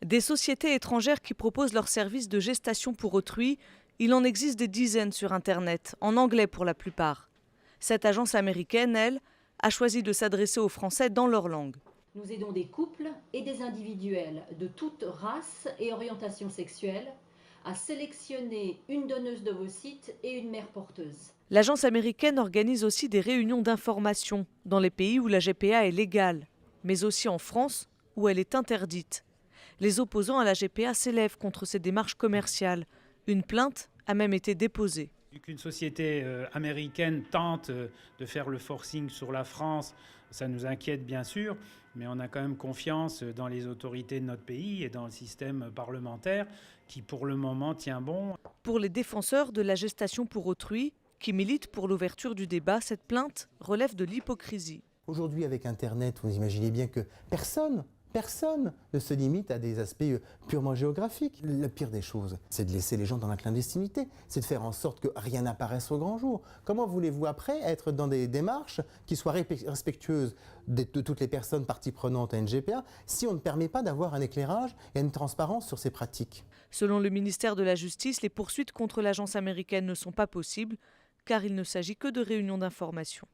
Des sociétés étrangères qui proposent leurs services de gestation pour autrui, il en existe des dizaines sur Internet, en anglais pour la plupart. Cette agence américaine, elle, a choisi de s'adresser aux Français dans leur langue. Nous aidons des couples et des individuels de toute race et orientation sexuelle à sélectionner une donneuse d'ovocytes et une mère porteuse. L'agence américaine organise aussi des réunions d'information dans les pays où la GPA est légale, mais aussi en France où elle est interdite. Les opposants à la GPA s'élèvent contre ces démarches commerciales. Une plainte a même été déposée. Qu'une société américaine tente de faire le forcing sur la France, ça nous inquiète bien sûr, mais on a quand même confiance dans les autorités de notre pays et dans le système parlementaire qui pour le moment tient bon. Pour les défenseurs de la gestation pour autrui, qui militent pour l'ouverture du débat, cette plainte relève de l'hypocrisie. Aujourd'hui, avec Internet, vous imaginez bien que personne ne se limite à des aspects purement géographiques. La pire des choses, c'est de laisser les gens dans la clandestinité, c'est de faire en sorte que rien n'apparaisse au grand jour. Comment voulez-vous après être dans des démarches qui soient respectueuses de toutes les personnes parties prenantes à une GPA si on ne permet pas d'avoir un éclairage et une transparence sur ces pratiques? Selon le ministère de la Justice, les poursuites contre l'agence américaine ne sont pas possibles car il ne s'agit que de réunions d'information.